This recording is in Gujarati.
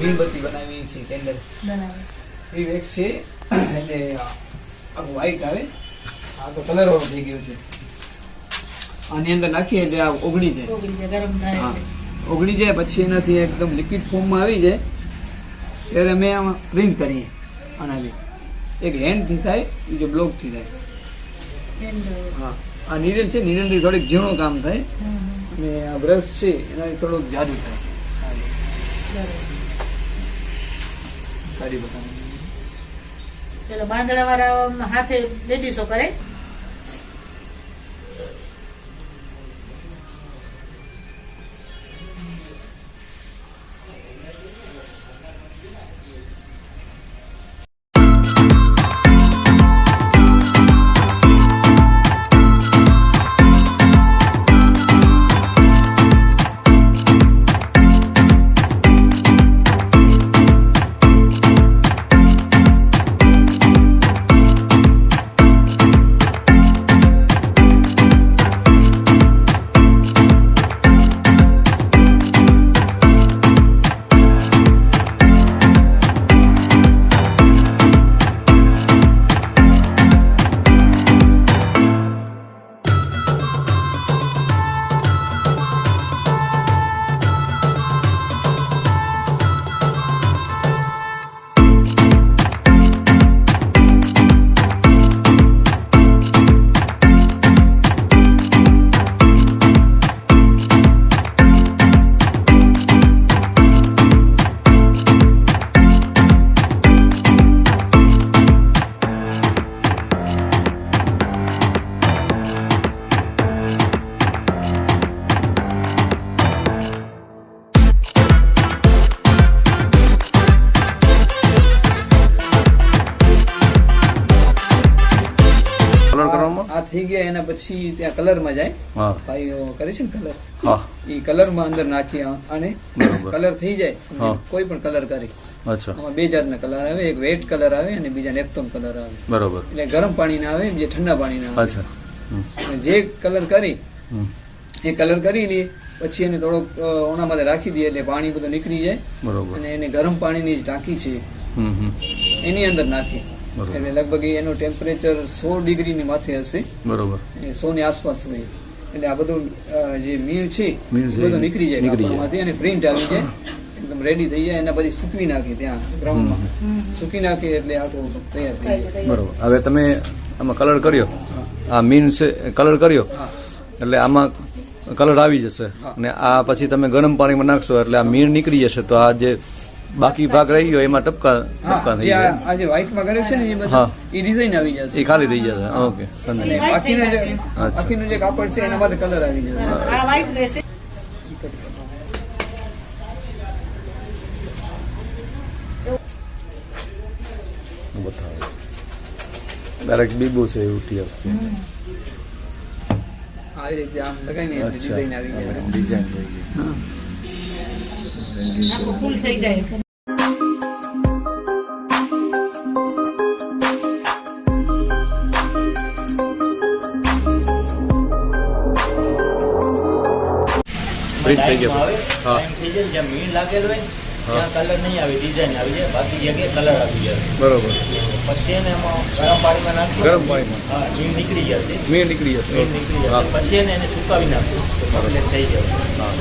મીણબત્તી બનાવી છે, કેન્ડલ એ વેક્સ છે એટલે આખું વ્હાઈટ આવે. આ તો કલર વાળો થઈ ગયો છે. આની અંદર નાખીએ એટલે આ ઓગળી જાય, હા ઓગળી જાય. પછી એનાથી એકદમ લિક્વિડ ફોર્મમાં આવી જાય ત્યારે અમે આમાં પ્રિન્ટ કરીએ. આનાથી એક હેન્ડથી થાય, બીજો બ્લોકથી થાય. હા આ નીડલ છે, નીડલથી થોડીક ઝીણું કામ થાય અને આ બ્રશ છે એનાથી થોડુંક જાદુ થાય. સારી બતાવી. ચલો બાંદડા વાળા હાથે લેડીસો કરે. આ થઈ ગયા એના પછી ત્યાં કલરમાં જાય. ભાઈઓ કરે છે ને કલર, એ કલરમાં અંદર નાખી અને કલર થઈ જાય. કોઈ પણ કલર કરી આમાં બે જાતના કલર આવે, એક વેટ કલર આવે અને બીજા નેપથોન કલર આવે. બરોબર. એટલે ગરમ પાણી ના આવે, બીજા ઠંડા પાણી ના આવે. જે કલર કરી એ કલર કરી લઈએ પછી એને થોડોક ઓણામાં રાખી દઈએ એટલે પાણી બધું નીકળી જાય. બરોબર. અને એને ગરમ પાણીની ટાંકી છે એની અંદર નાખી એટલે લગભગ એનું ટેમ્પરેચર 100 ડિગ્રીની માથે હશે. બરોબર. 100 ની આસપાસ હોય એટલે આ બધું જે મીણ છે બધું નીકળી જાય કાપડમાંથી અને પ્રિન્ટ આવી જાય, એકદમ રેડી થઈ જાય. એના પછી સૂકવી નાખી ત્યાં ગ્રાઉન્ડમાં સૂકી નાખી એટલે આખું તૈયાર થઈ જાય. બરોબર. હવે તમે આમાં કલર કર્યો, આ મીણ છે કલર કર્યો એટલે આમાં કલર આવી જશે અને આ પછી તમે ગરમ પાણીમાં નાખશો એટલે આ મીણ નીકળી જશે. તો આ જે બાકી ભાગ રહી ગયો એમાં ટપકા થઈ જાય. આ જે વ્હાઈટ માં કરે છે ને એ બધા એ ડિઝાઇન આવી જશે, એ ખાલી થઈ જશે. ઓકે. અને બાકીનું જે કાપડ છે એના માટે કલર આવી જશે. આ વ્હાઈટ રહેશે. બતાવો ડાયરેક્ટ બીબો છે એ ઉઠી આવશે. આવી રીતે આમ લગાવીને ડિઝાઇન આવી જાય. ડિઝાઇન થઈ ગઈ. આખું ફૂલ થઈ જાય. પ્રિન્ટ થઈ ગયો. હા થઈ જાય. જ્યાં મીણ લાગેલ હોય ત્યાં કલર નહીં આવે, ડિઝાઇન આવી જાય, બાકી જગ્યાએ કલર આવી જાય. બરોબર. પછી એને એમાં ગરમ પાણીમાં નાખવું. ગરમ પાણીમાં હા, મીણ નીકળી જશે. મીણ નીકળી જશે. મીણ નીકળી જશે પછી એને સુકાવી નાખવું, કમ્પ્લીટ થઈ જાય. હા.